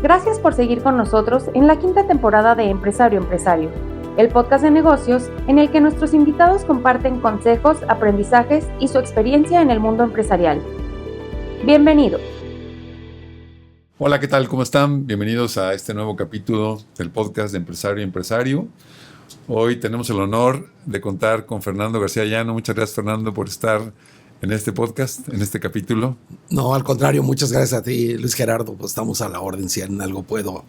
Gracias por seguir con nosotros en la quinta temporada de Empresario Empresario, el podcast de negocios en el que nuestros invitados comparten consejos, aprendizajes y su experiencia en el mundo empresarial. Bienvenido. Hola, ¿qué tal? ¿Cómo están? Bienvenidos a este nuevo capítulo del podcast de Empresario Empresario. Hoy tenemos el honor de contar con Fernando García Llano. Muchas gracias, Fernando, por estar en este podcast, en este capítulo. No, al contrario, muchas gracias a ti, Luis Gerardo. Pues estamos a la orden, si en algo puedo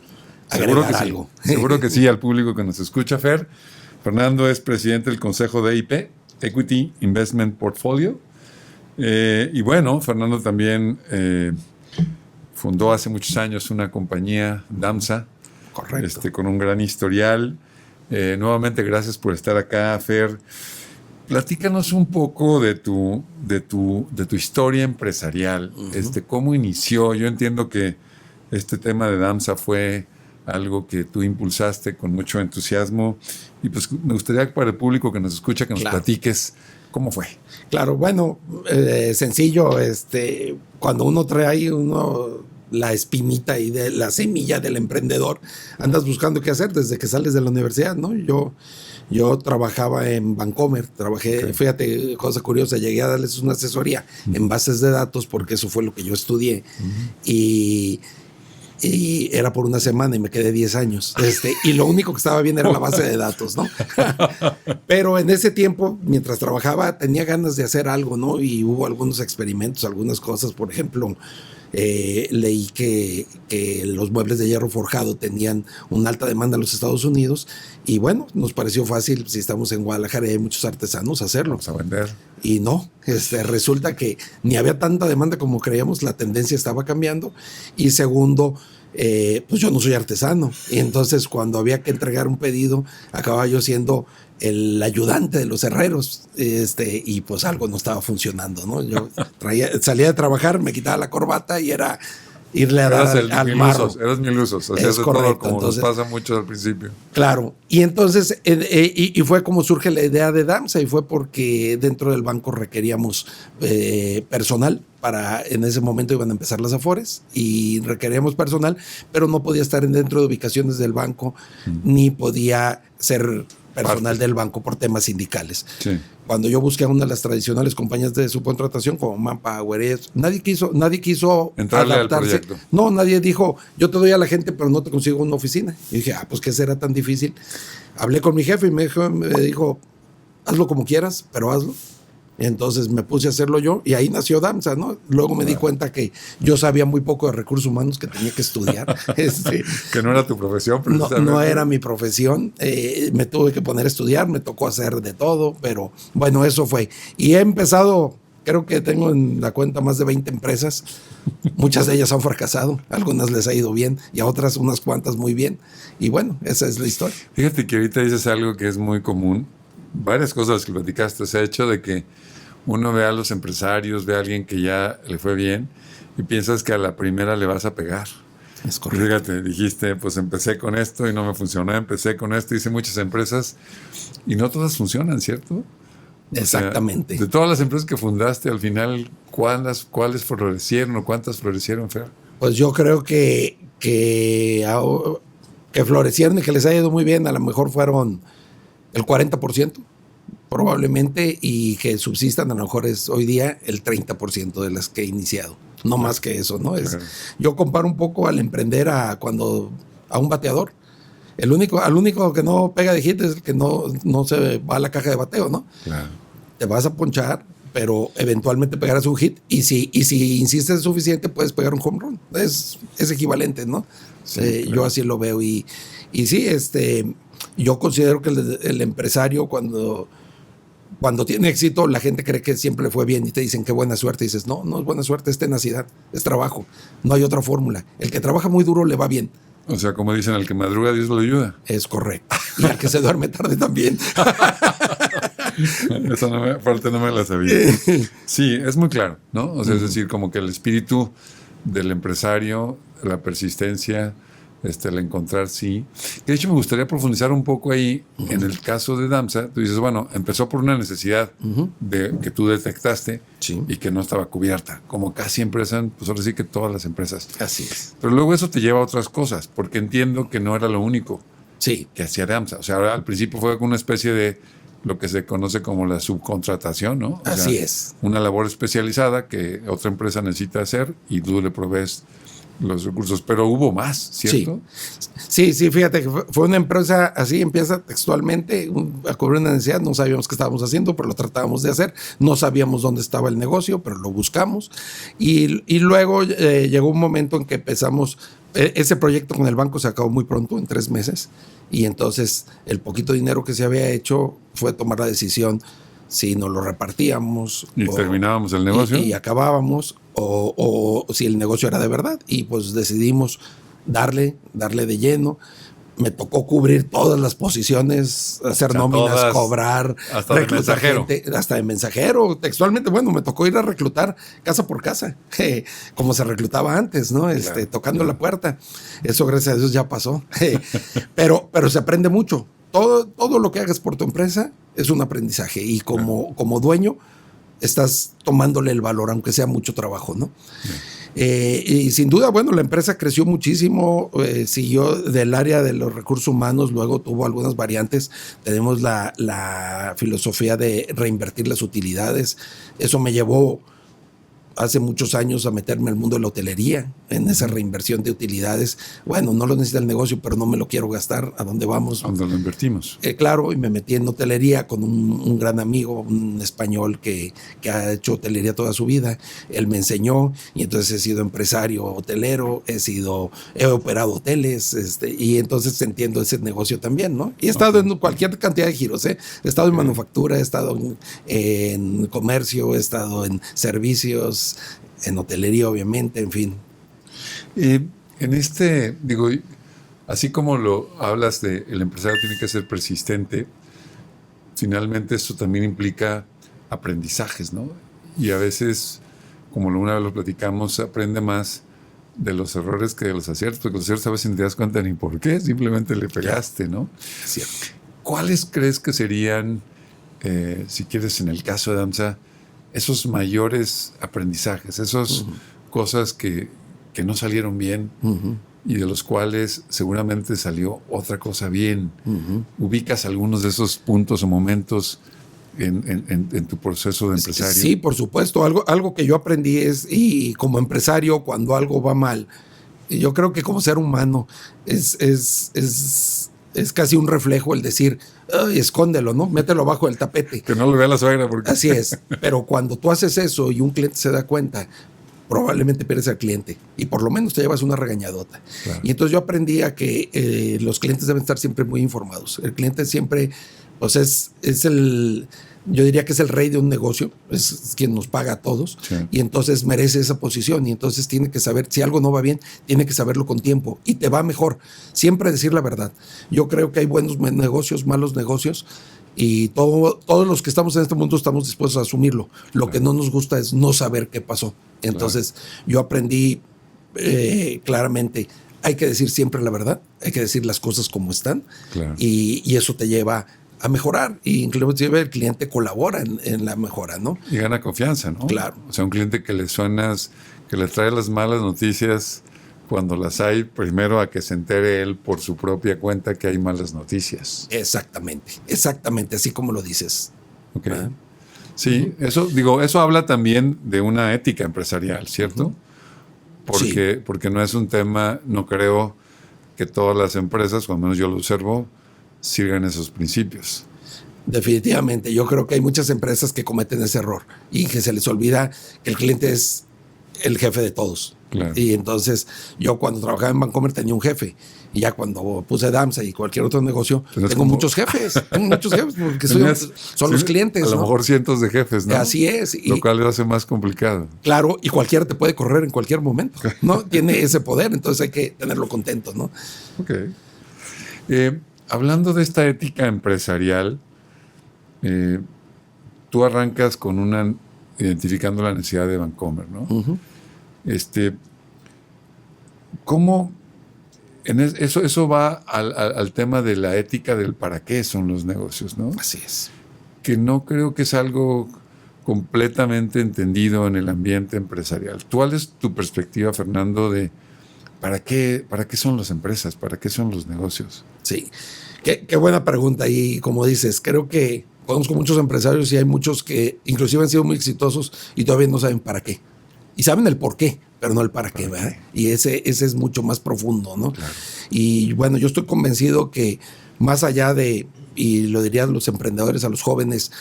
agregar algo. Sí. Seguro que sí, al público que nos escucha, Fer. Fernando es presidente del Consejo de EIP, Equity Investment Portfolio. Y bueno, Fernando también fundó hace muchos años una compañía, Damsa. Correcto. Con un gran historial. Nuevamente, gracias por estar acá, Fer. Platícanos un poco de tu historia empresarial. Uh-huh. ¿Cómo inició? Yo entiendo que este tema de Damsa fue algo que tú impulsaste con mucho entusiasmo. Y pues me gustaría para el público que nos escucha que nos platiques cómo fue. Claro, bueno, sencillo. Cuando uno trae ahí la espinita y de la semilla del emprendedor, andas buscando qué hacer desde que sales de la universidad, ¿no? Yo trabajaba en Bancomer, Fíjate, cosa curiosa, llegué a darles una asesoría en bases de datos porque eso fue lo que yo estudié. Y era por una semana y me quedé 10 años. Y lo único que estaba bien era la base de datos, ¿no? Pero en ese tiempo, mientras trabajaba, tenía ganas de hacer algo, ¿no? Y hubo algunos experimentos, algunas cosas. Por ejemplo, leí que los muebles de hierro forjado tenían una alta demanda en los Estados Unidos y bueno, nos pareció fácil, si estamos en Guadalajara y hay muchos artesanos, hacerlo. Vamos a vender. Y no, resulta que ni había tanta demanda como creíamos, la tendencia estaba cambiando. Y segundo, pues yo no soy artesano, y entonces cuando había que entregar un pedido acababa yo siendo el ayudante de los herreros, y pues algo no estaba funcionando, ¿no? Yo salía de trabajar, me quitaba la corbata y era irle a dar al marro. Eras mil usos, hacías de todo como entonces, nos pasa mucho al principio. Claro, y entonces y fue como surge la idea de Damsa, y fue porque dentro del banco requeríamos personal. En ese momento iban a empezar las Afores y requeríamos personal, pero no podía estar dentro de ubicaciones del banco, ni podía ser personal del banco por temas sindicales. Sí. Cuando yo busqué a una de las tradicionales compañías de subcontratación como Manpower, nadie quiso entrarle adaptarse al proyecto. No, nadie dijo, yo te doy a la gente, pero no te consigo una oficina. Y dije, pues ¿qué será tan difícil? Hablé con mi jefe y me dijo, hazlo como quieras, pero hazlo. Entonces me puse a hacerlo yo y ahí nació Damsa, ¿no? Luego me di cuenta que yo sabía muy poco de recursos humanos, que tenía que estudiar. Que no era tu profesión. No era mi profesión. Me tuve que poner a estudiar, me tocó hacer de todo, pero bueno, eso fue. Y he empezado, creo que tengo en la cuenta más de 20 empresas. Muchas de ellas han fracasado, algunas les ha ido bien y a otras unas cuantas muy bien. Y bueno, esa es la historia. Fíjate que ahorita dices algo que es muy común. Varias cosas que platicaste, se ha hecho de que uno ve a los empresarios, ve a alguien que ya le fue bien y piensas que a la primera le vas a pegar. Es correcto. Fíjate, dijiste, pues empecé con esto y no me funcionó, empecé con esto, hice muchas empresas y no todas funcionan, ¿cierto? Exactamente. O sea, de todas las empresas que fundaste, al final, ¿cuáles florecieron o cuántas florecieron, Fer? Pues yo creo que florecieron y que les ha ido muy bien, a lo mejor fueron el 40%. Probablemente, y que subsistan a lo mejor es hoy día el 30% de las que he iniciado, no más que eso, ¿no? Yo comparo un poco al emprender a un bateador. Al único que no pega de hit es el que no se va a la caja de bateo, ¿no? Claro. Te vas a ponchar, pero eventualmente pegarás un hit, y si insistes suficiente puedes pegar un home run. Es equivalente, ¿no? Sí, claro. Yo así lo veo y sí, yo considero que el empresario cuando tiene éxito, la gente cree que siempre le fue bien y te dicen qué buena suerte. Y dices, no es buena suerte, es tenacidad, es trabajo. No hay otra fórmula. El que trabaja muy duro le va bien. O sea, como dicen, al que madruga, Dios lo ayuda. Es correcto. Y al que se duerme tarde también. Esa parte no me la sabía. Sí, es muy claro, ¿no? O sea, es decir, como que el espíritu del empresario, la persistencia, el encontrar sí. De hecho, me gustaría profundizar un poco ahí en el caso de Damsa. Tú dices, bueno, empezó por una necesidad que tú detectaste y que no estaba cubierta. Como casi empresa, pues ahora sí que todas las empresas. Así es. Pero luego eso te lleva a otras cosas, porque entiendo que no era lo único que hacía Damsa. O sea, al principio fue una especie de lo que se conoce como la subcontratación, ¿no? Así es. Una labor especializada que otra empresa necesita hacer y tú le provees los recursos, pero hubo más, ¿cierto? Sí, fíjate que fue una empresa así, empieza textualmente a cubrir una necesidad, no sabíamos qué estábamos haciendo, pero lo tratábamos de hacer, no sabíamos dónde estaba el negocio, pero lo buscamos, y luego llegó un momento en que empezamos, ese proyecto con el banco se acabó muy pronto, en 3 meses, y entonces el poquito dinero que se había hecho fue tomar la decisión si nos lo repartíamos. Y terminábamos el negocio. Y acabábamos, o si el negocio era de verdad. Y pues decidimos darle de lleno. Me tocó cubrir todas las posiciones, hacer nóminas, todas, cobrar, hasta de mensajero. Gente, hasta de mensajero, textualmente. Bueno, me tocó ir a reclutar casa por casa, como se reclutaba antes, ¿no? Claro, tocando la puerta. Eso, gracias a Dios, ya pasó. Pero se aprende mucho. Todo lo que hagas por tu empresa es un aprendizaje y como dueño estás tomándole el valor, aunque sea mucho trabajo, ¿no? Y sin duda, bueno, la empresa creció muchísimo, siguió del área de los recursos humanos, luego tuvo algunas variantes. Tenemos la filosofía de reinvertir las utilidades. Eso me llevó hace muchos años a meterme al mundo de la hotelería, en esa reinversión de utilidades. Bueno, no lo necesita el negocio, pero no me lo quiero gastar. ¿A dónde vamos? ¿Dónde lo invertimos? Claro, y me metí en hotelería con un gran amigo, un español que ha hecho hotelería toda su vida. Él me enseñó y entonces he sido empresario hotelero, he operado hoteles, y entonces entiendo ese negocio también, ¿no? Y he estado en cualquier cantidad de giros, He estado en manufactura, he estado en comercio, he estado en servicios, en hotelería, obviamente, en fin. Así como lo hablas de el empresario tiene que ser persistente, finalmente esto también implica aprendizajes, ¿no? Y a veces, como una vez lo platicamos, se aprende más de los errores que de los aciertos, porque los aciertos a veces no te das cuenta ni por qué, simplemente le pegaste, ¿no? Cierto. ¿Cuáles crees que serían, si quieres, en el caso de Damsa, esos mayores aprendizajes, esas cosas que no salieron bien y de los cuales seguramente salió otra cosa bien? ¿Ubicas algunos de esos puntos o momentos en tu proceso de empresario? Sí, por supuesto. Algo que yo aprendí y como empresario, cuando algo va mal, yo creo que como ser humano es casi un reflejo el decir, escóndelo, ¿no? Mételo bajo el tapete. Que no lo vea la suegra. Porque... Así es. Pero cuando tú haces eso y un cliente se da cuenta, probablemente pierdes al cliente y por lo menos te llevas una regañadota. Claro. Y entonces yo aprendí a que los clientes deben estar siempre muy informados. El cliente siempre, pues yo diría que es el rey de un negocio, es quien nos paga a todos, y entonces merece esa posición, y entonces tiene que saber, si algo no va bien, tiene que saberlo con tiempo, y te va mejor. Siempre decir la verdad. Yo creo que hay buenos negocios, malos negocios, y todos los que estamos en este mundo estamos dispuestos a asumirlo. Lo que no nos gusta es no saber qué pasó. Entonces yo aprendí claramente, hay que decir siempre la verdad, hay que decir las cosas como están, y eso te lleva a mejorar, y inclusive el cliente colabora en la mejora, ¿no? Y gana confianza, ¿no? Claro. O sea, un cliente que le suenas, que le trae las malas noticias cuando las hay, primero a que se entere él por su propia cuenta que hay malas noticias. Exactamente, así como lo dices. Okay. Sí, eso habla también de una ética empresarial, ¿cierto? Porque no es un tema, no creo que todas las empresas, o al menos yo lo observo, sigan esos principios. Definitivamente, yo creo que hay muchas empresas que cometen ese error y que se les olvida que el cliente es el jefe de todos. Claro. Y entonces yo cuando trabajaba en Bancomer tenía un jefe, y ya cuando puse Damsa y cualquier otro negocio, tengo muchos jefes porque son los clientes. A lo mejor cientos de jefes, ¿no? Así es. Lo cual lo hace más complicado. Claro, y cualquiera te puede correr en cualquier momento, ¿no? Tiene ese poder, entonces hay que tenerlo contento, ¿no? Ok. Hablando de esta ética empresarial, tú arrancas con identificando la necesidad de Bancomer, ¿no? ¿Cómo eso va al tema de la ética del para qué son los negocios, ¿no? Así es. Que no creo que es algo completamente entendido en el ambiente empresarial. ¿Cuál es tu perspectiva, Fernando, de para qué son las empresas, para qué son los negocios? Sí, qué buena pregunta. Y como dices, creo que conozco muchos empresarios y hay muchos que inclusive han sido muy exitosos y todavía no saben para qué. Y saben el por qué, pero no el para qué, ¿verdad? Y ese es mucho más profundo, ¿no? Claro. Y bueno, yo estoy convencido que más allá de, y lo dirían los emprendedores a los jóvenes,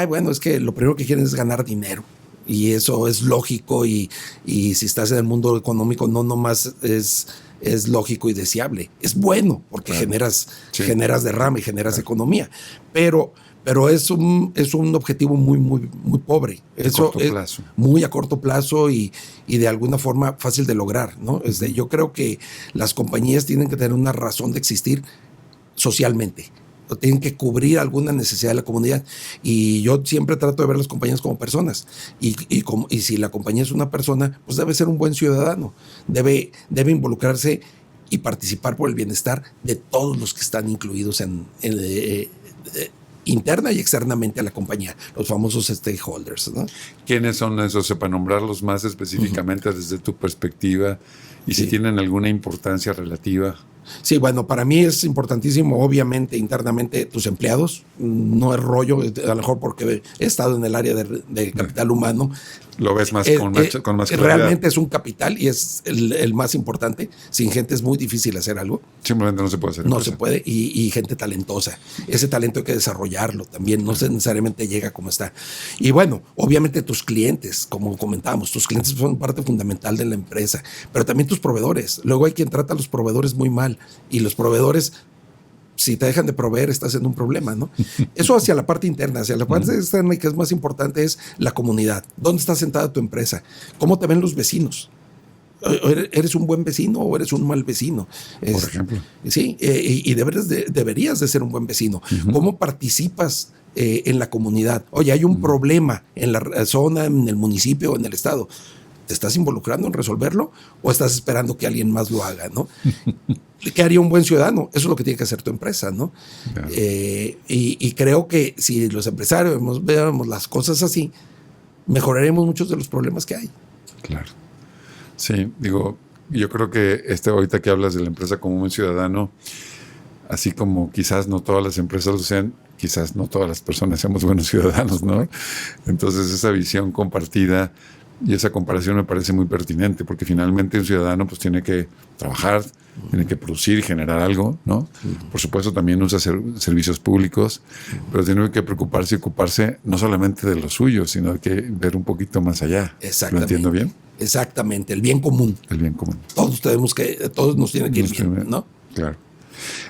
bueno, es que lo primero que quieren es ganar dinero. Y eso es lógico y si estás en el mundo económico no nomás es lógico y deseable. Es bueno porque generas derrama y generas economía. Pero es un objetivo muy, muy, muy pobre. Eso corto plazo. Muy a corto plazo y de alguna forma fácil de lograr, ¿no? Yo creo que las compañías tienen que tener una razón de existir socialmente. Tienen que cubrir alguna necesidad de la comunidad. Y yo siempre trato de ver a las compañías como personas. Y si la compañía es una persona, pues debe ser un buen ciudadano. Debe involucrarse y participar por el bienestar de todos los que están incluidos interna y externamente a la compañía, los famosos stakeholders, ¿no? ¿Quiénes son esos? Para nombrarlos más específicamente desde tu perspectiva y si tienen alguna importancia relativa. Sí, bueno, para mí es importantísimo, obviamente, internamente tus empleados. No es rollo, a lo mejor porque he estado en el área de capital humano. Lo ves más con más claridad. Realmente es un capital y es el más importante. Sin gente es muy difícil hacer algo. Simplemente no se puede hacer. No se puede y gente talentosa. Ese talento hay que desarrollarlo también. No necesariamente llega como está. Y bueno, obviamente tus clientes, como comentábamos, tus clientes son parte fundamental de la empresa. Pero también tus proveedores. Luego hay quien trata a los proveedores muy mal. Y los proveedores, si te dejan de proveer, estás en un problema, ¿no? Eso hacia la parte interna. Hacia la parte externa, y que es más importante, es la comunidad. ¿Dónde está sentada tu empresa? ¿Cómo te ven los vecinos? ¿Eres un buen vecino o eres un mal vecino? Por ejemplo. Sí, y deberías de ser un buen vecino. ¿Cómo participas en la comunidad? Oye, hay un problema en la zona, en el municipio o en el estado. ¿Te estás involucrando en resolverlo o estás esperando que alguien más lo haga, ¿no? ¿Qué haría un buen ciudadano? Eso es lo que tiene que hacer tu empresa, ¿no? Claro. Y creo que si los empresarios vemos las cosas así, mejoraremos muchos de los problemas que hay. Claro. Sí, yo creo que ahorita que hablas de la empresa como un ciudadano, así como quizás no todas las empresas lo sean, quizás no todas las personas seamos buenos ciudadanos, ¿no? Entonces esa visión compartida y esa comparación me parece muy pertinente, porque finalmente un ciudadano pues tiene que trabajar, tiene que producir y generar algo, ¿no? Por supuesto también usa servicios públicos, pero tiene que preocuparse y ocuparse no solamente de lo suyo, sino que ver un poquito más allá. Exactamente. ¿Lo entiendo bien? Exactamente, el bien común. El bien común. Todos nos tienen que ir bien, ¿no? Claro.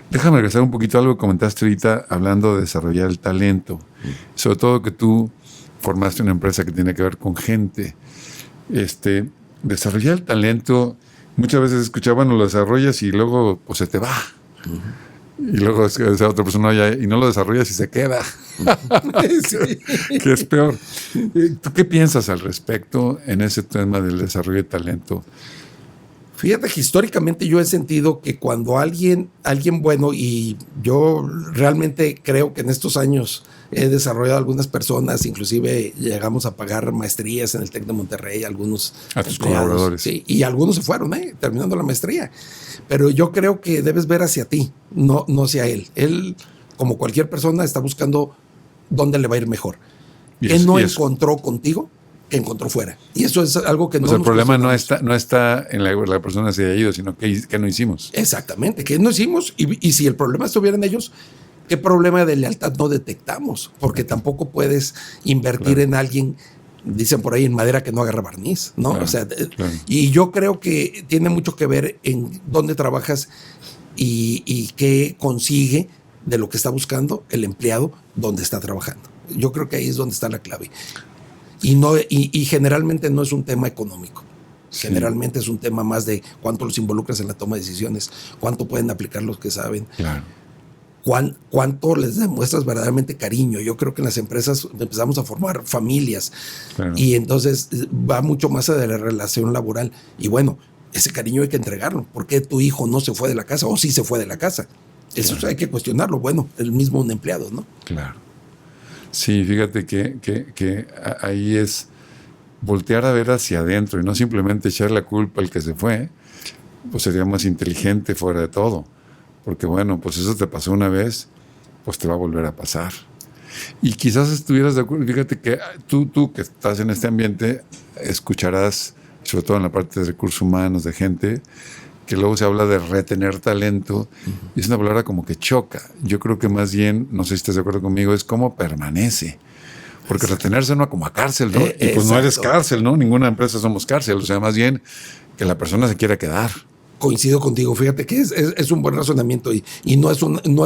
Déjame regresar un poquito a algo que comentaste ahorita hablando de desarrollar el talento. Sobre todo que tú formaste una empresa que tiene que ver con gente. Desarrollar el talento, muchas veces escuchaban, lo desarrollas y luego pues se te va. Y luego esa otra persona y no lo desarrollas y se queda. Que es peor. ¿Tú qué piensas al respecto en ese tema del desarrollo de talento? Fíjate que históricamente yo he sentido que cuando alguien bueno, y yo realmente creo que en estos años he desarrollado algunas personas, inclusive llegamos a pagar maestrías en el TEC de Monterrey, algunos a tus colaboradores. Sí, y algunos se fueron, terminando la maestría. Pero yo creo que debes ver hacia ti, no hacia él. Él, como cualquier persona, está buscando dónde le va a ir mejor. Él no encontró contigo, que encontró fuera. Y eso es algo que no. El problema no está en la persona que se haya ido, sino que no hicimos. Exactamente, que no hicimos. Y si el problema estuviera en ellos, ¿qué problema de lealtad no detectamos? Porque tampoco puedes invertir en alguien, dicen por ahí, en madera que no agarra barniz, ¿no? Claro, o sea, y yo creo que tiene mucho que ver en dónde trabajas y qué consigue de lo que está buscando el empleado donde está trabajando. Yo creo que ahí es donde está la clave. Y generalmente no es un tema económico. Sí. Generalmente es un tema más de cuánto los involucras en la toma de decisiones, cuánto pueden aplicar los que saben. Claro. Cuánto les demuestras verdaderamente cariño. Yo creo que en las empresas empezamos a formar familias. Claro. Y entonces va mucho más de la relación laboral. Y bueno, ese cariño hay que entregarlo. ¿Por qué tu hijo no se fue de la casa o sí se fue de la casa? Eso hay que cuestionarlo. Bueno, el mismo un empleado, ¿no? Claro. Sí, fíjate que ahí es voltear a ver hacia adentro y no simplemente echar la culpa al que se fue, pues sería más inteligente fuera de todo. Porque bueno, pues eso te pasó una vez, pues te va a volver a pasar. Y quizás estuvieras de acuerdo, fíjate que tú que estás en este ambiente, escucharás, sobre todo en la parte de recursos humanos, de gente, que luego se habla de retener talento, y es una palabra como que choca. Yo creo que más bien, no sé si estás de acuerdo conmigo, es cómo permanece. Porque retenerse no como a cárcel, ¿no? Y pues no eres cárcel, ¿no? Ninguna empresa somos cárcel, o sea, más bien que la persona se quiera quedar. Coincido contigo, fíjate que es un buen razonamiento y no es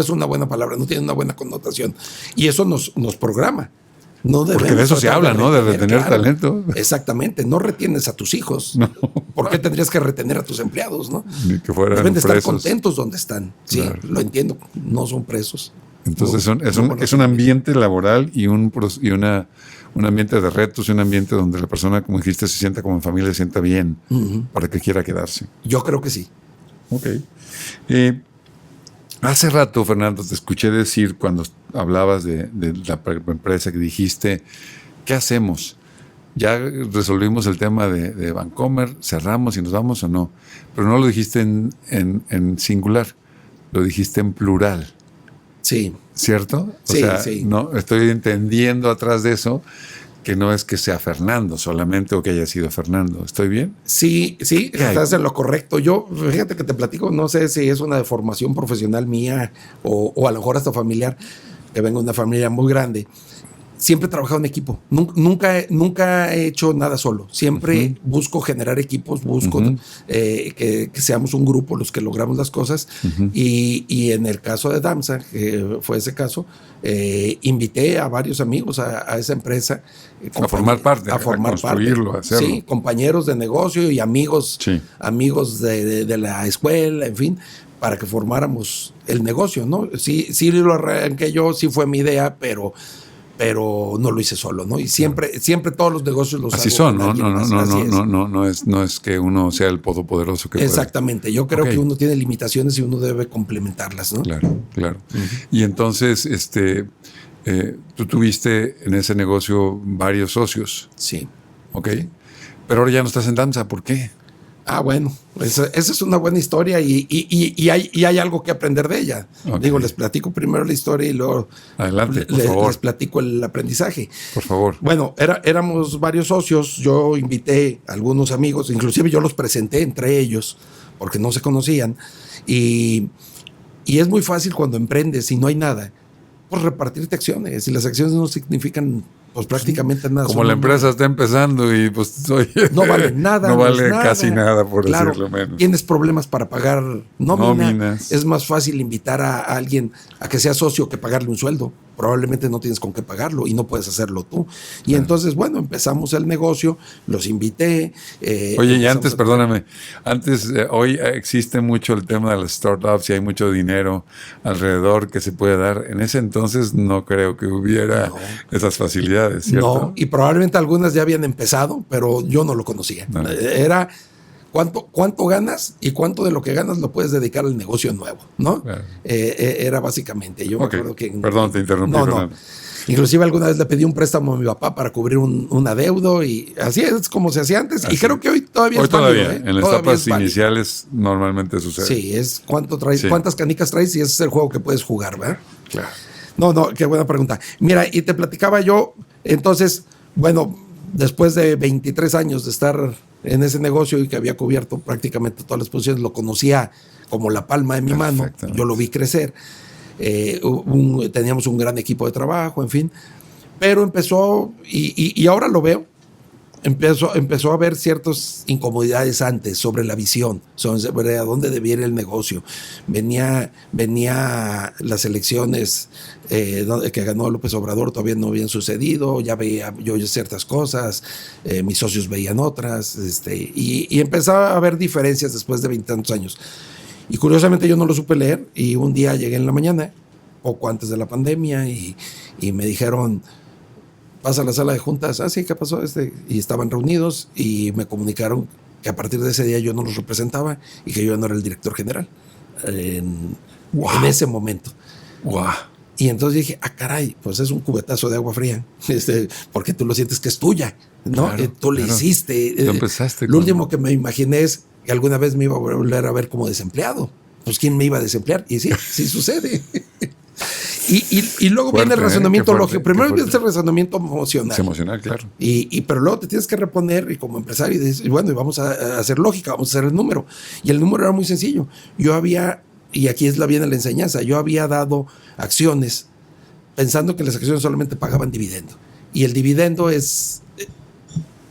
una buena palabra, no tiene una buena connotación. Y eso nos programa. No porque de eso se habla, ¿no? De retener talento. Exactamente, no retienes a tus hijos. No. ¿Por qué tendrías que retener a tus empleados, no? Ni que fueran deben de estar presos. contentos donde están. Sí, claro. Lo entiendo, no son presos. Entonces es un ambiente laboral y un ambiente de retos y un ambiente donde la persona, como dijiste, se sienta como en familia, se sienta bien para que quiera quedarse. Yo creo que sí. Ok. Hace rato, Fernando, te escuché decir cuando hablabas de la empresa que dijiste, ¿qué hacemos? Ya resolvimos el tema de Vancomer, cerramos y nos vamos o no. Pero no lo dijiste en singular, lo dijiste en plural. Sí. ¿Cierto? Sí, o sea, sí. No, estoy entendiendo atrás de eso que no es que sea Fernando solamente o que haya sido Fernando. ¿Estoy bien? Sí, estás en lo correcto. Yo, fíjate que te platico, no sé si es una deformación profesional mía o a lo mejor hasta familiar, que vengo de una familia muy grande. Siempre he trabajado en equipo. Nunca he hecho nada solo. Siempre busco generar equipos, busco que seamos un grupo los que logramos las cosas. Y en el caso de Damsa, que fue ese caso, invité a varios amigos a esa empresa. A formar parte, a construirlo, a hacerlo. Sí, compañeros de negocio y amigos de la escuela, en fin, para que formáramos el negocio, ¿no? Sí lo arranqué yo, sí fue mi idea, pero no lo hice solo, ¿no? Y siempre todos los negocios los así hago son, ¿no? No es que uno sea el todopoderoso que exactamente, puede. Yo creo que uno tiene limitaciones y uno debe complementarlas, ¿no? Claro. Y entonces, tú tuviste en ese negocio varios socios. Sí. Ok. Pero ahora ya no estás en Damsa, ¿por qué? Bueno, esa es una buena historia y hay algo que aprender de ella. Okay. Digo, les platico primero la historia y luego adelante, por favor. Les platico el aprendizaje. Por favor. Bueno, éramos varios socios, yo invité a algunos amigos, inclusive yo los presenté entre ellos, porque no se conocían, y es muy fácil cuando emprendes y no hay nada, pues repartirte acciones, y las acciones no significan pues prácticamente nada. Como la empresa está empezando y pues no vale nada. No vale casi nada, por decirlo menos. Tienes problemas para pagar nóminas. Es más fácil invitar a alguien a que sea socio que pagarle un sueldo. Probablemente no tienes con qué pagarlo y no puedes hacerlo tú. Y entonces, bueno, empezamos el negocio, los invité. Oye, y antes, perdóname, hoy existe mucho el tema de las startups y hay mucho dinero alrededor que se puede dar. En ese entonces no creo que hubiera esas facilidades, ¿cierto? No, y probablemente algunas ya habían empezado, pero yo no lo conocía. No. Era cuánto ganas y cuánto de lo que ganas lo puedes dedicar al negocio nuevo, ¿no? Claro. Era básicamente, yo me acuerdo que... Perdón, te interrumpí. No. Inclusive alguna vez le pedí un préstamo a mi papá para cubrir un adeudo y así es como se hacía antes. Así. Y creo que hoy todavía es válido. En las etapas iniciales normalmente sucede. Sí, es cuánto traes, cuántas canicas traes y ese es el juego que puedes jugar, ¿verdad? Claro. No, qué buena pregunta. Mira, y te platicaba yo, entonces, bueno, después de 23 años de estar en ese negocio y que había cubierto prácticamente todas las posiciones, lo conocía como la palma de mi mano, yo lo vi crecer, teníamos un gran equipo de trabajo, en fin, pero empezó, y ahora lo veo, empezó a haber ciertas incomodidades antes sobre la visión, sobre a dónde debía ir el negocio. Venía las elecciones que ganó López Obrador, todavía no habían sucedido, ya veía yo ciertas cosas, mis socios veían otras, y empezaba a haber diferencias después de 20 tantos años. Y curiosamente yo no lo supe leer, y un día llegué en la mañana, poco antes de la pandemia, y me dijeron... Pasa a la sala de juntas, sí, ¿qué pasó? Y estaban reunidos y me comunicaron que a partir de ese día yo no los representaba y que yo no era el director general en ese momento. Wow. Y entonces dije, caray, pues es un cubetazo de agua fría, porque tú lo sientes que es tuya, ¿no? Claro, Tú le hiciste. Tú empezaste lo último que me imaginé es que alguna vez me iba a volver a ver como desempleado. Pues ¿quién me iba a desemplear? Y sí, sí sucede. Y luego fuerte, viene el razonamiento fuerte, lógico. Primero viene el razonamiento emocional. Es emocional, claro. Pero luego te tienes que reponer y como empresario dices, bueno, y vamos a hacer lógica, vamos a hacer el número. Y el número era muy sencillo. Y aquí viene la enseñanza, yo había dado acciones pensando que las acciones solamente pagaban dividendo. Y el dividendo es...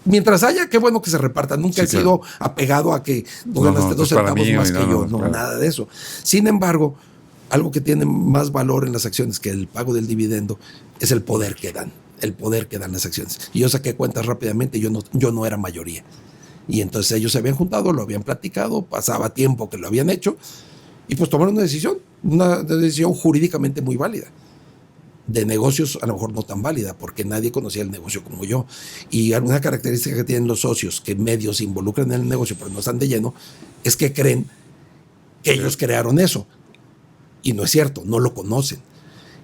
Mientras haya, qué bueno que se reparta. Nunca he sido apegado a que tú ganaste 2 centavos más que yo. No, claro. Nada de eso. Sin embargo, algo que tiene más valor en las acciones que el pago del dividendo es el poder que dan. El poder que dan las acciones. Y yo saqué cuentas rápidamente, yo no era mayoría. Y entonces ellos se habían juntado, lo habían platicado, pasaba tiempo que lo habían hecho, y pues tomaron una decisión jurídicamente muy válida. De negocios a lo mejor no tan válida, porque nadie conocía el negocio como yo. Y alguna característica que tienen los socios que medio se involucran en el negocio, pero no están de lleno, es que creen que ellos crearon eso. Y no es cierto, no lo conocen.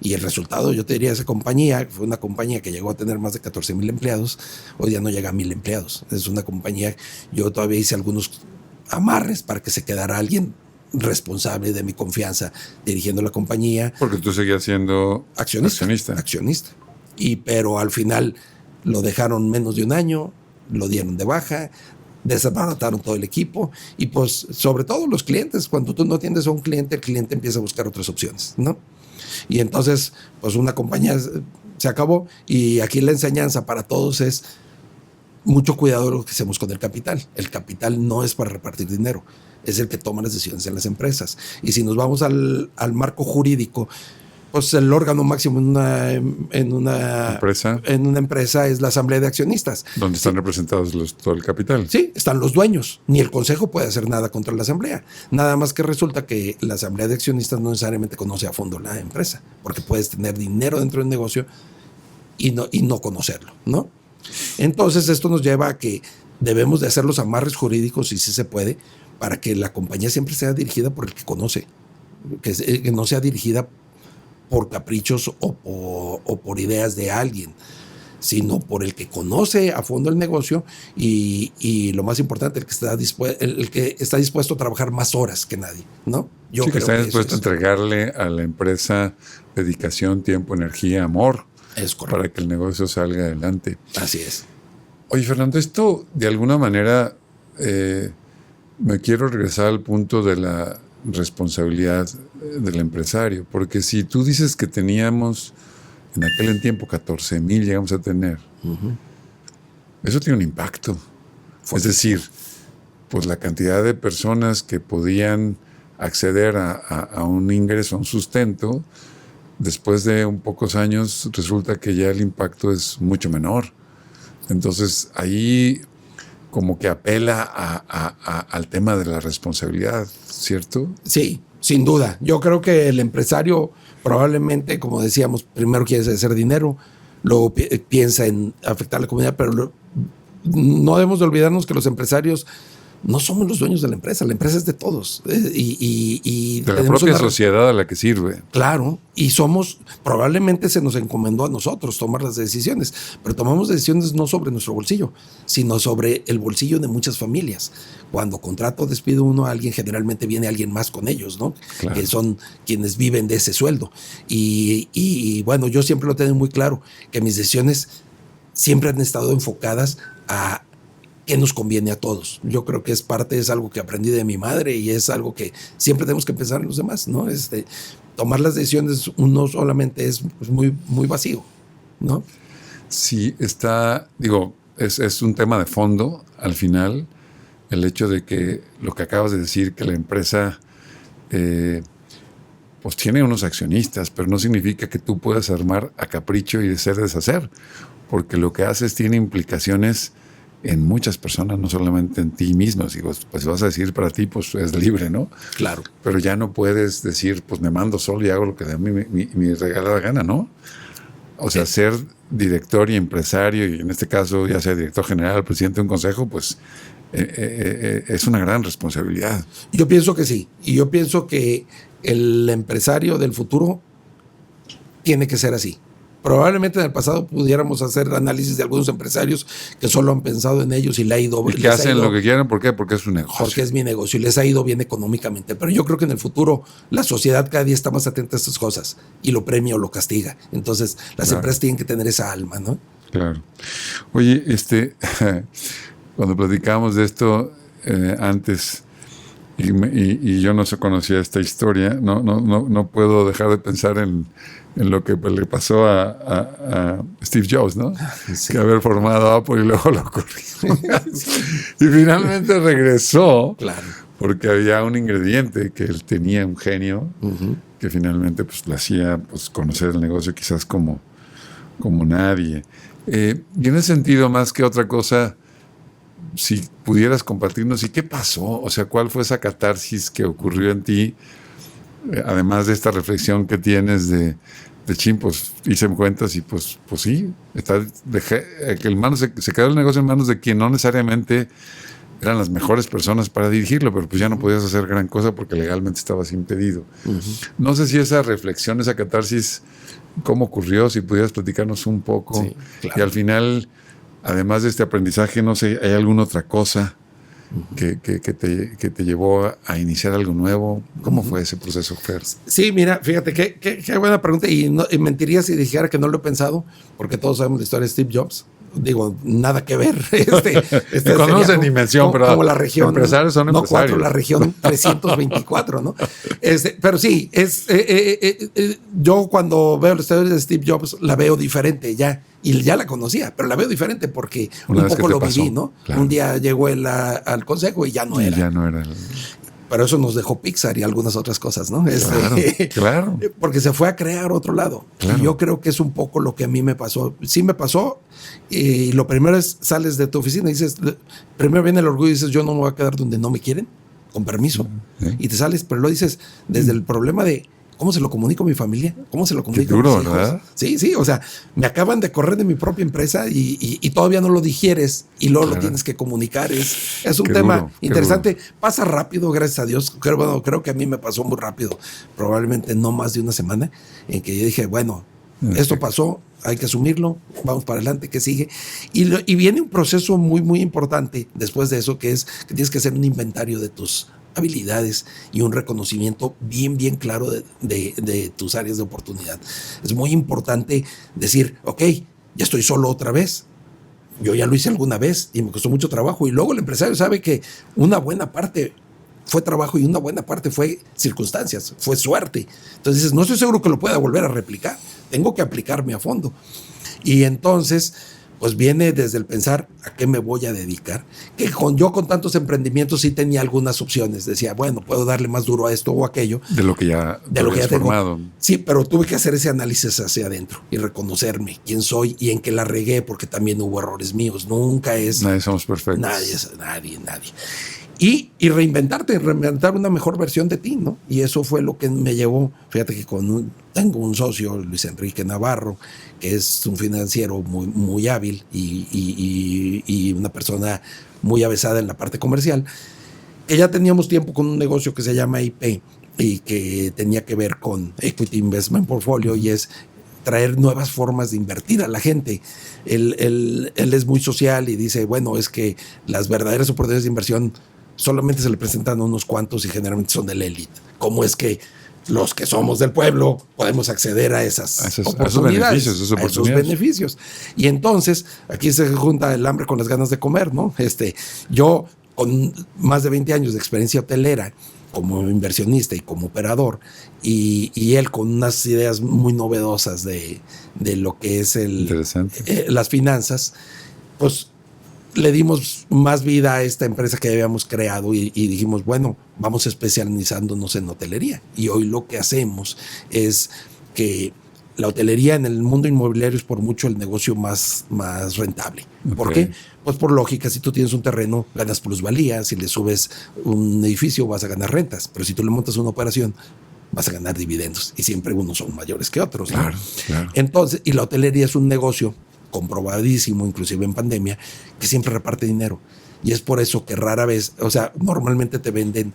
Y el resultado, yo te diría, esa compañía, fue una compañía que llegó a tener más de 14,000 empleados, hoy ya no llega a 1,000 empleados. Es una compañía, yo todavía hice algunos amarres para que se quedara alguien responsable de mi confianza dirigiendo la compañía. Porque tú seguías siendo accionista. Pero al final lo dejaron menos de un año, lo dieron de baja, desbarataron todo el equipo y pues sobre todo los clientes. Cuando tú no atiendes a un cliente, el cliente empieza a buscar otras opciones, ¿no? Y entonces pues una compañía se acabó y aquí la enseñanza para todos es mucho cuidado de lo que hacemos con el capital. El capital no es para repartir dinero, es el que toma las decisiones en las empresas. Y si nos vamos al marco jurídico, pues el órgano máximo en una empresa es la asamblea de accionistas. Donde están representados todo el capital. Sí, están los dueños. Ni el consejo puede hacer nada contra la asamblea. Nada más que resulta que la asamblea de accionistas no necesariamente conoce a fondo la empresa, porque puedes tener dinero dentro del negocio y no conocerlo, ¿no? Entonces esto nos lleva a que debemos de hacer los amarres jurídicos, y sí se puede, para que la compañía siempre sea dirigida por el que conoce, que no sea dirigida por caprichos o por ideas de alguien, sino por el que conoce a fondo el negocio y lo más importante, el que está dispuesto a trabajar más horas que nadie, ¿no? Yo creo que está dispuesto a entregarle a la empresa dedicación, tiempo, energía, amor. Es correcto. Para que el negocio salga adelante. Así es. Oye, Fernando, esto de alguna manera me quiero regresar al punto de la responsabilidad del empresario, porque si tú dices que teníamos en aquel tiempo 14,000 llegamos a tener, eso tiene un impacto. Es decir, pues la cantidad de personas que podían acceder a un ingreso, a un sustento, después de un pocos años resulta que ya el impacto es mucho menor. Entonces ahí como que apela al tema de la responsabilidad, ¿cierto? Sí, sin duda. Yo creo que el empresario probablemente, como decíamos, primero quiere hacer dinero, luego piensa en afectar a la comunidad, pero no debemos de olvidarnos que los empresarios no somos los dueños de la empresa es de todos. Y de la propia sociedad a la que sirve. Claro, y probablemente se nos encomendó a nosotros tomar las decisiones, pero tomamos decisiones no sobre nuestro bolsillo, sino sobre el bolsillo de muchas familias. Cuando contrato o despido uno a alguien, generalmente viene alguien más con ellos, ¿no? Claro. Que son quienes viven de ese sueldo. Y bueno, yo siempre lo tengo muy claro, que mis decisiones siempre han estado enfocadas a qué nos conviene a todos. Yo creo que es algo que aprendí de mi madre y es algo que siempre tenemos que pensar en los demás, ¿no? Tomar las decisiones uno solamente es muy, muy vacío, ¿no? Sí, es un tema de fondo al final, el hecho de que lo que acabas de decir, que la empresa pues tiene unos accionistas, pero no significa que tú puedas armar a capricho y deshacer, porque lo que haces tiene implicaciones en muchas personas, no solamente en ti mismo. Digo, pues vas a decir para ti, pues es libre, ¿no? Claro. Pero ya no puedes decir, pues me mando solo y hago lo que da mi regalada gana, ¿no? O sea, ser director y empresario, y en este caso ya sea director general, presidente de un consejo, pues es una gran responsabilidad. Yo pienso que sí. Y yo pienso que el empresario del futuro tiene que ser así. Probablemente en el pasado pudiéramos hacer análisis de algunos empresarios que solo han pensado en ellos y le ha ido bien. Y que hacen lo que quieren, ¿por qué? Porque es su negocio. Porque es mi negocio y les ha ido bien económicamente. Pero yo creo que en el futuro la sociedad cada día está más atenta a estas cosas y lo premia o lo castiga. Entonces las empresas tienen que tener esa alma, ¿no? Claro. Oye, cuando platicábamos de esto antes y yo no conocía esta historia, no puedo dejar de pensar en lo que le pasó a Steve Jobs, ¿no? Sí. Que haber formado Apple y luego lo corrió. Y finalmente regresó, claro, porque había un ingrediente que él tenía, un genio, que finalmente pues le hacía pues, conocer el negocio quizás como nadie. Y en ese sentido, más que otra cosa, si pudieras compartirnos, ¿y qué pasó? O sea, ¿cuál fue esa catarsis que ocurrió en ti? Además de esta reflexión que tienes de chin, pues hice cuentas y pues sí, se quedó el negocio en manos de quien no necesariamente eran las mejores personas para dirigirlo, pero pues ya no podías hacer gran cosa porque legalmente estabas impedido. No sé si esa reflexión, esa catarsis, cómo ocurrió, si pudieras platicarnos un poco. Sí, claro. Y al final, además de este aprendizaje, no sé, ¿hay alguna otra cosa que te llevó a iniciar algo nuevo? ¿Cómo fue ese proceso, Fer? Sí, mira, fíjate, qué buena pregunta. Y mentiría si dijera que no lo he pensado, porque todos sabemos la historia de Steve Jobs. Digo, nada que ver. Conocen dimensión, pero como la región. Empresarios son empresarios. No 4, la región 324, ¿no? Pero sí, yo cuando veo la historia de Steve Jobs la veo diferente ya. Y ya la conocía, pero la veo diferente porque un poco lo viví, ¿no? Claro. Un día llegó él al consejo y ya no era. Ya no era. Pero eso nos dejó Pixar y algunas otras cosas, ¿no? Claro. Porque se fue a crear otro lado. Claro. Y yo creo que es un poco lo que a mí me pasó. Sí me pasó. Y lo primero es, sales de tu oficina y dices, primero viene el orgullo y dices, yo no me voy a quedar donde no me quieren, con permiso. Y te sales, pero lo dices desde el problema de, ¿cómo se lo comunico a mi familia? ¿Cómo se lo comunico a mis hijos? ¿Verdad? Sí, o sea, me acaban de correr de mi propia empresa y todavía no lo digieres y luego lo tienes que comunicar. Es un tema interesante. Pasa rápido, gracias a Dios. Creo que a mí me pasó muy rápido, probablemente no más de una semana, en que yo dije, bueno, esto pasó, hay que asumirlo, vamos para adelante, ¿qué sigue? Y viene un proceso muy, muy importante después de eso, que es que tienes que hacer un inventario de tus habilidades y un reconocimiento bien, bien claro de tus áreas de oportunidad. Es muy importante decir, ok, ya estoy solo otra vez. Yo ya lo hice alguna vez y me costó mucho trabajo. Y luego el empresario sabe que una buena parte fue trabajo y una buena parte fue circunstancias, fue suerte. Entonces dices, no estoy seguro que lo pueda volver a replicar. Tengo que aplicarme a fondo. Y entonces, pues viene desde el pensar a qué me voy a dedicar, que yo con tantos emprendimientos sí tenía algunas opciones. Decía, bueno, puedo darle más duro a esto o aquello. De lo que ya tengo. Formado. Sí, pero tuve que hacer ese análisis hacia adentro y reconocerme quién soy y en qué la regué, porque también hubo errores míos. Nadie somos perfectos. Nadie. Y reinventar una mejor versión de ti, ¿no? Y eso fue lo que me llevó. Fíjate que tengo un socio, Luis Enrique Navarro, que es un financiero muy, muy hábil y una persona muy avesada en la parte comercial, que ya teníamos tiempo con un negocio que se llama IP y que tenía que ver con Equity Investment Portfolio, y es traer nuevas formas de invertir a la gente. Él es muy social y dice, bueno, es que las verdaderas oportunidades de inversión solamente se le presentan a unos cuantos y generalmente son de la élite. ¿Cómo es que los que somos del pueblo podemos acceder a esas oportunidades? A esos beneficios. Y entonces, aquí se junta el hambre con las ganas de comer, ¿no? Yo, con más de 20 años de experiencia hotelera, como inversionista y como operador, y él con unas ideas muy novedosas de lo que es las finanzas, pues le dimos más vida a esta empresa que habíamos creado y dijimos, bueno, vamos especializándonos en hotelería. Y hoy lo que hacemos es que la hotelería en el mundo inmobiliario es por mucho el negocio más rentable. Okay. ¿Por qué? Pues por lógica, si tú tienes un terreno, ganas plusvalía. Si le subes un edificio, vas a ganar rentas. Pero si tú le montas una operación, vas a ganar dividendos. Y siempre unos son mayores que otros, ¿no? Claro. Entonces, y la hotelería es un negocio comprobadísimo, inclusive en pandemia, que siempre reparte dinero. Y es por eso que rara vez, o sea, normalmente te venden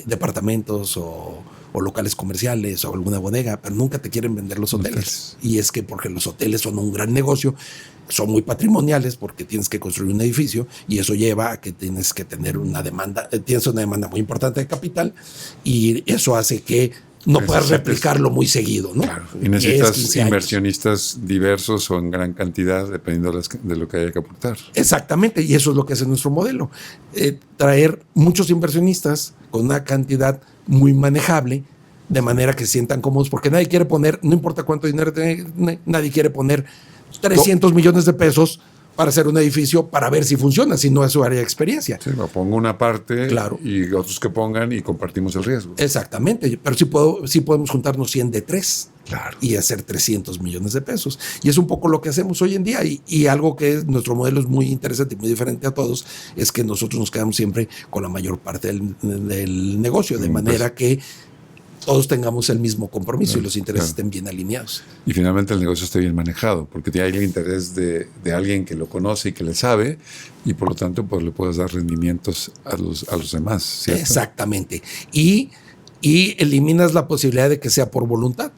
departamentos o locales comerciales o alguna bodega, pero nunca te quieren vender los hoteles. Y es que porque los hoteles son un gran negocio, son muy patrimoniales porque tienes que construir un edificio y eso lleva a que tienes que tener una demanda muy importante de capital y eso hace que no puedas replicarlo muy seguido, ¿no? Claro. Y necesitas inversionistas diversos o en gran cantidad dependiendo de lo que haya que aportar. Exactamente, y eso es lo que hace nuestro modelo. Traer muchos inversionistas con una cantidad muy manejable, de manera que se sientan cómodos, porque nadie quiere poner, no importa cuánto dinero tiene, nadie quiere poner 300 millones de pesos para hacer un edificio para ver si funciona, si no es su área de experiencia. Sí, me pongo una parte, claro, y otros que pongan y compartimos el riesgo. Exactamente, pero sí podemos juntarnos 100 de 3, claro, y hacer 300 millones de pesos. Y es un poco lo que hacemos hoy en día y algo que nuestro modelo es muy interesante y muy diferente a todos, es que nosotros nos quedamos siempre con la mayor parte del negocio, de manera que todos tengamos el mismo compromiso y los intereses estén bien alineados. Y finalmente el negocio esté bien manejado, porque hay el interés de alguien que lo conoce y que le sabe, y por lo tanto pues le puedes dar rendimientos a los demás, ¿cierto? Exactamente. Y eliminas la posibilidad de que sea por voluntad.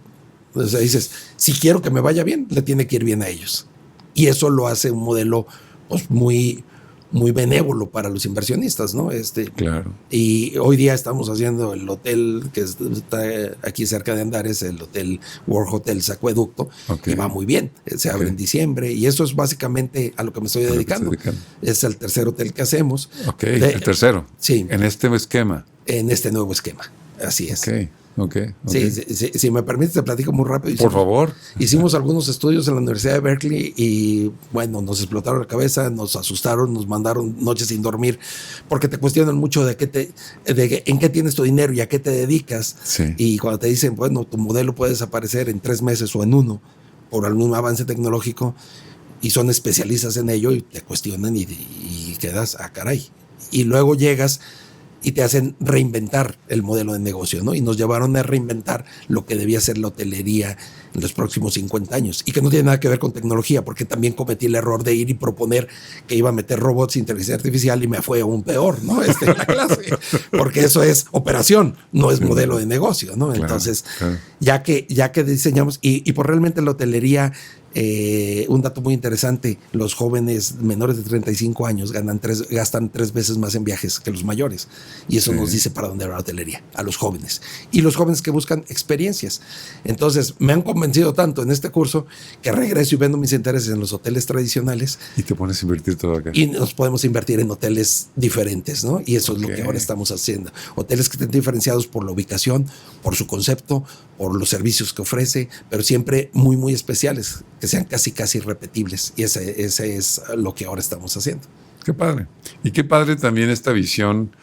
O sea, dices, si quiero que me vaya bien, le tiene que ir bien a ellos. Y eso lo hace un modelo pues muy benévolo para los inversionistas, ¿no? Claro. Y hoy día estamos haciendo el hotel que está aquí cerca de Andares, el hotel World Hotels Acueducto, y va muy bien. Se abre en diciembre y eso es básicamente a lo que me estoy dedicando. Es el tercer hotel que hacemos. El tercero. Sí. En este esquema. En este nuevo esquema, así es. Okay. Sí, si me permites, te platico muy rápido. Por favor. Hicimos algunos estudios en la Universidad de Berkeley y, bueno, nos explotaron la cabeza, nos asustaron, nos mandaron noches sin dormir, porque te cuestionan mucho en qué tienes tu dinero y a qué te dedicas. Sí. Y cuando te dicen, bueno, tu modelo puede desaparecer en 3 meses o en 1 por algún avance tecnológico, y son especialistas en ello y te cuestionan y quedas, caray. Y luego llegas y te hacen reinventar el modelo de negocio, ¿no? Y nos llevaron a reinventar lo que debía ser la hotelería en los próximos 50 años. Y que no tiene nada que ver con tecnología, porque también cometí el error de ir y proponer que iba a meter robots, inteligencia artificial, y me fue aún peor, ¿no? En la clase. Porque eso es operación, no es modelo de negocio, ¿no? Entonces, ya que diseñamos, y por realmente la hotelería, un dato muy interesante, los jóvenes menores de 35 años gastan 3 veces más en viajes que los mayores, y eso nos dice para dónde va la hotelería, a los jóvenes, y los jóvenes que buscan experiencias. Entonces me han convencido tanto en este curso que regreso y vendo mis intereses en los hoteles tradicionales y te pones a invertir todo acá y nos podemos invertir en hoteles diferentes, ¿no? Y eso es lo que ahora estamos haciendo, hoteles que estén diferenciados por la ubicación, por su concepto, por los servicios que ofrece, pero siempre muy muy especiales, que sean casi irrepetibles, y ese es lo que ahora estamos haciendo. Qué padre. Y qué padre también esta visión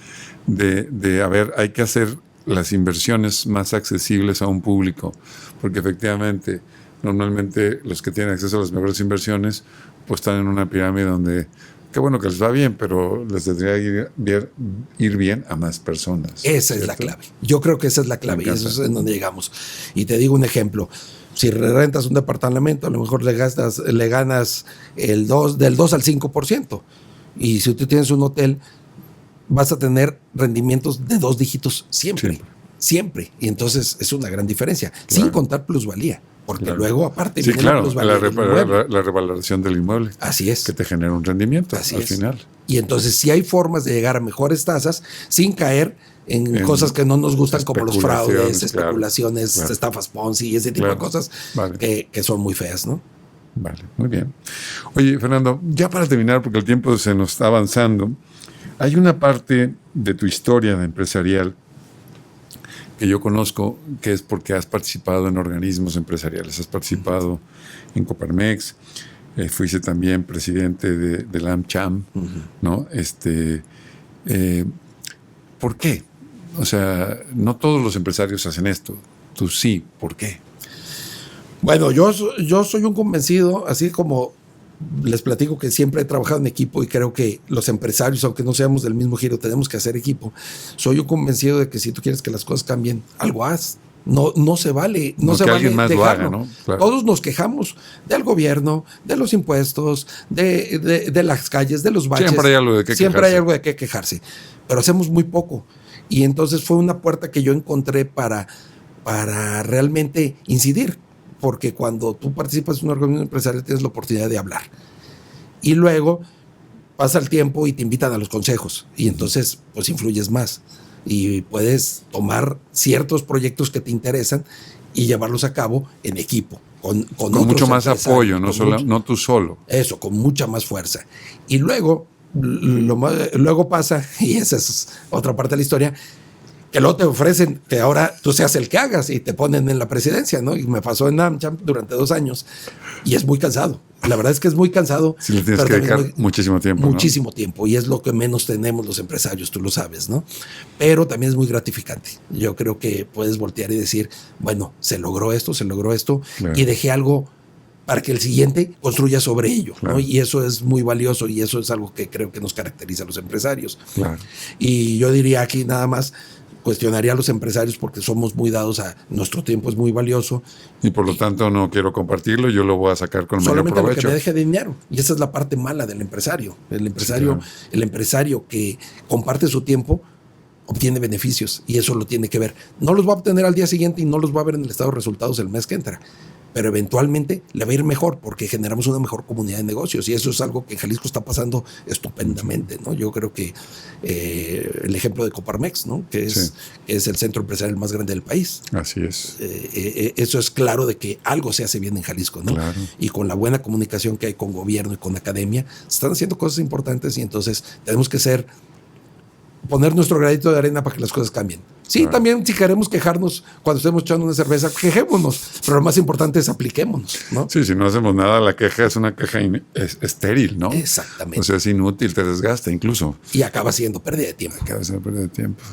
de a ver, hay que hacer las inversiones más accesibles a un público, porque efectivamente, normalmente los que tienen acceso a las mejores inversiones, pues están en una pirámide donde, qué bueno que les va bien, pero les tendría que ir bien a más personas. Esa es la clave. Yo creo que esa es la clave, y eso es en donde llegamos. Y te digo un ejemplo. Si rentas un departamento, a lo mejor le ganas del 2 al 5%. Y si tú tienes un hotel, vas a tener rendimientos de 2 dígitos siempre. Y entonces es una gran diferencia, sin contar plusvalía. Porque luego, aparte, viene la plusvalía la revaloración del inmueble. Así es. Que te genera un rendimiento al final. Y entonces sí hay formas de llegar a mejores tasas sin caer en cosas que no nos gustan, como los fraudes, especulaciones, estafas Ponzi y ese tipo de cosas que son muy feas, ¿no? Vale, muy bien. Oye, Fernando, ya para terminar, porque el tiempo se nos está avanzando, hay una parte de tu historia de empresarial que yo conozco, que es porque has participado en organismos empresariales, has participado en Coparmex, fuiste también presidente de la AmCham, ¿no? ¿Por qué? O sea, no todos los empresarios hacen esto. Tú sí, ¿por qué? Bueno, yo soy un convencido, así como les platico que siempre he trabajado en equipo y creo que los empresarios, aunque no seamos del mismo giro, tenemos que hacer equipo. Soy un convencido de que si tú quieres que las cosas cambien, algo haz. No se vale. No se que vale alguien más lo dejarlo. haga, ¿no? Claro. Todos nos quejamos del gobierno, de los impuestos, de las calles, de los baches. Siempre hay algo de qué Siempre quejarse. hay algo de qué quejarse. Pero hacemos muy poco. Y entonces fue una puerta que yo encontré para realmente incidir. Porque cuando tú participas en una organización empresarial tienes la oportunidad de hablar. Y luego pasa el tiempo y te invitan a los consejos. Y entonces pues influyes más. Y puedes tomar ciertos proyectos que te interesan y llevarlos a cabo en equipo, con mucho más apoyo, no tú solo. Eso, con mucha más fuerza. Y luego, luego pasa, y esa es otra parte de la historia, que luego te ofrecen que ahora tú seas el que hagas y te ponen en la presidencia, ¿no? Y me pasó en AmCham durante 2 años y es muy cansado. La verdad es que es muy cansado. Sí, le tienes que dedicar muchísimo tiempo. Muchísimo tiempo, y es lo que menos tenemos los empresarios, tú lo sabes, ¿no? Pero también es muy gratificante. Yo creo que puedes voltear y decir, bueno, se logró esto, claro, y dejé algo para que el siguiente construya sobre ello, claro, ¿no? Y eso es muy valioso y eso es algo que creo que nos caracteriza a los empresarios. Claro. Y yo diría aquí nada más, cuestionaría a los empresarios porque somos muy dados a nuestro tiempo es muy valioso y por lo tanto no quiero compartirlo, yo lo voy a sacar con mayor provecho. Solamente lo que me deje de dinero, y esa es la parte mala del empresario. Sí, claro. El empresario que comparte su tiempo obtiene beneficios y eso lo tiene que ver. No los va a obtener al día siguiente y no los va a ver en el estado de resultados el mes que entra, pero eventualmente le va a ir mejor porque generamos una mejor comunidad de negocios y eso es algo que en Jalisco está pasando estupendamente, ¿no? Yo creo que el ejemplo de Coparmex, ¿no? Que es el centro empresarial más grande del país. Así es. Eso es claro de que algo se hace bien en Jalisco, ¿no? Claro. Y con la buena comunicación que hay con gobierno y con academia, se están haciendo cosas importantes y entonces tenemos que poner nuestro granito de arena para que las cosas cambien. Sí, claro. También si queremos quejarnos cuando estemos echando una cerveza, quejémonos, pero lo más importante es apliquémonos, ¿no? Sí, si no hacemos nada, la queja es una queja estéril, ¿no? Exactamente. O sea, es inútil, te desgasta incluso. Y acaba siendo pérdida de tiempo.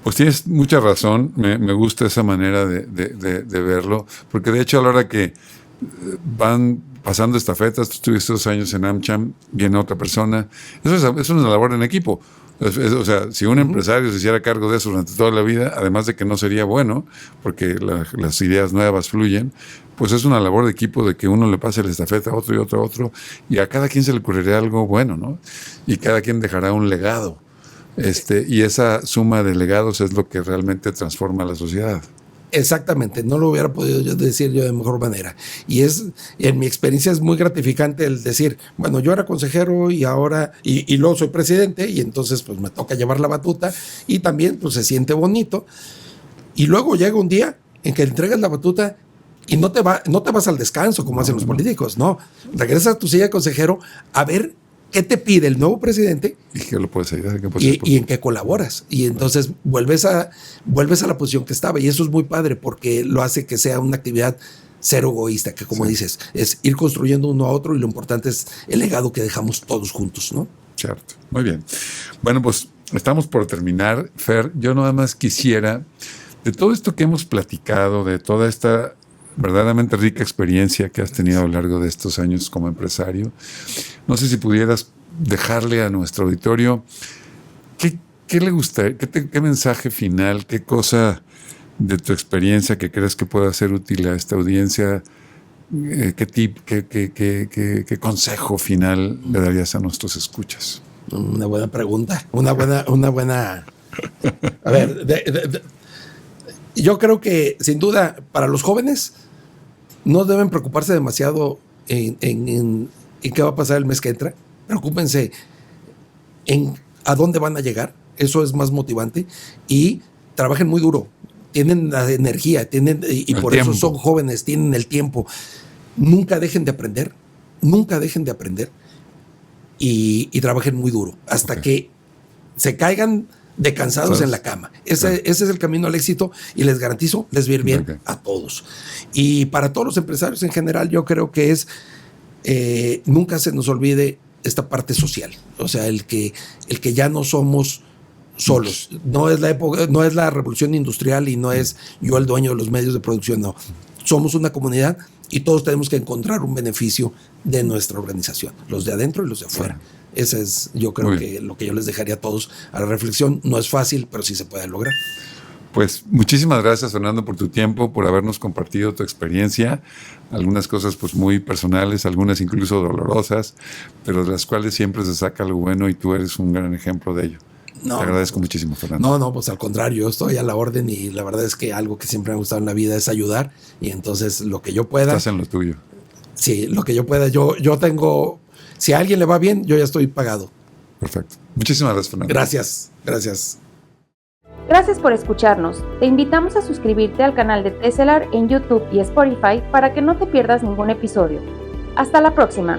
Pues tienes mucha razón, me gusta esa manera de verlo, porque de hecho a la hora que van pasando estafetas, tú estuviste 2 años en AmCham, viene otra persona, eso es una labor en equipo. O sea, si un empresario se hiciera cargo de eso durante toda la vida, además de que no sería bueno, porque las ideas nuevas fluyen, pues es una labor de equipo de que uno le pase la estafeta a otro y otro a otro, y a cada quien se le ocurrirá algo bueno, ¿no? Y cada quien dejará un legado. Y esa suma de legados es lo que realmente transforma la sociedad. Exactamente, no lo hubiera podido decir yo de mejor manera. Y en mi experiencia es muy gratificante el decir, bueno, yo era consejero y ahora, y luego soy presidente, y entonces pues me toca llevar la batuta, y también pues se siente bonito. Y luego llega un día en que entregas la batuta y no te vas al descanso como hacen los políticos, no. Regresas a tu silla de consejero a ver qué te pide el nuevo presidente y qué lo puedes ayudar, y en qué colaboras. Y entonces vuelves a la posición que estaba. Y eso es muy padre porque lo hace que sea una actividad cero egoísta, que como dices, es ir construyendo uno a otro y lo importante es el legado que dejamos todos juntos, ¿no? Cierto. Muy bien. Bueno, pues estamos por terminar. Fer, yo nada más quisiera, de todo esto que hemos platicado, de toda esta verdaderamente rica experiencia que has tenido a lo largo de estos años como empresario, no sé si pudieras dejarle a nuestro auditorio qué le gusta, qué mensaje final, qué cosa de tu experiencia que crees que pueda ser útil a esta audiencia, qué consejo final le darías a nuestros escuchas. Una buena pregunta, una buena. A ver, yo creo que sin duda para los jóvenes no deben preocuparse demasiado en qué va a pasar el mes que entra. Preocúpense en a dónde van a llegar. Eso es más motivante. Y trabajen muy duro. Tienen la energía, y por eso son jóvenes, tienen el tiempo. Nunca dejen de aprender. Nunca dejen de aprender. Y trabajen muy duro. Hasta que se caigan de cansados en la cama. Ese es el camino al éxito y les garantizo, les va a ir bien a todos. Y para todos los empresarios en general, yo creo que es nunca se nos olvide esta parte social. O sea, el que ya no somos solos. No es la época, no es la revolución industrial y no es yo el dueño de los medios de producción, no. Somos una comunidad y todos tenemos que encontrar un beneficio de nuestra organización, los de adentro y los de afuera. Ese es, yo creo que lo que yo les dejaría a todos a la reflexión. No es fácil, pero sí se puede lograr. Pues muchísimas gracias, Fernando, por tu tiempo, por habernos compartido tu experiencia, algunas cosas pues muy personales, algunas incluso dolorosas, pero de las cuales siempre se saca algo bueno y tú eres un gran ejemplo de ello. No, te agradezco muchísimo, Fernando. No, pues al contrario, yo estoy a la orden y la verdad es que algo que siempre me ha gustado en la vida es ayudar y entonces lo que yo pueda. Estás en lo tuyo. Sí, lo que yo pueda. Yo tengo, si a alguien le va bien, yo ya estoy pagado. Perfecto. Muchísimas gracias, Fernando. Gracias. Gracias por escucharnos. Te invitamos a suscribirte al canal de Tesselar en YouTube y Spotify para que no te pierdas ningún episodio. Hasta la próxima.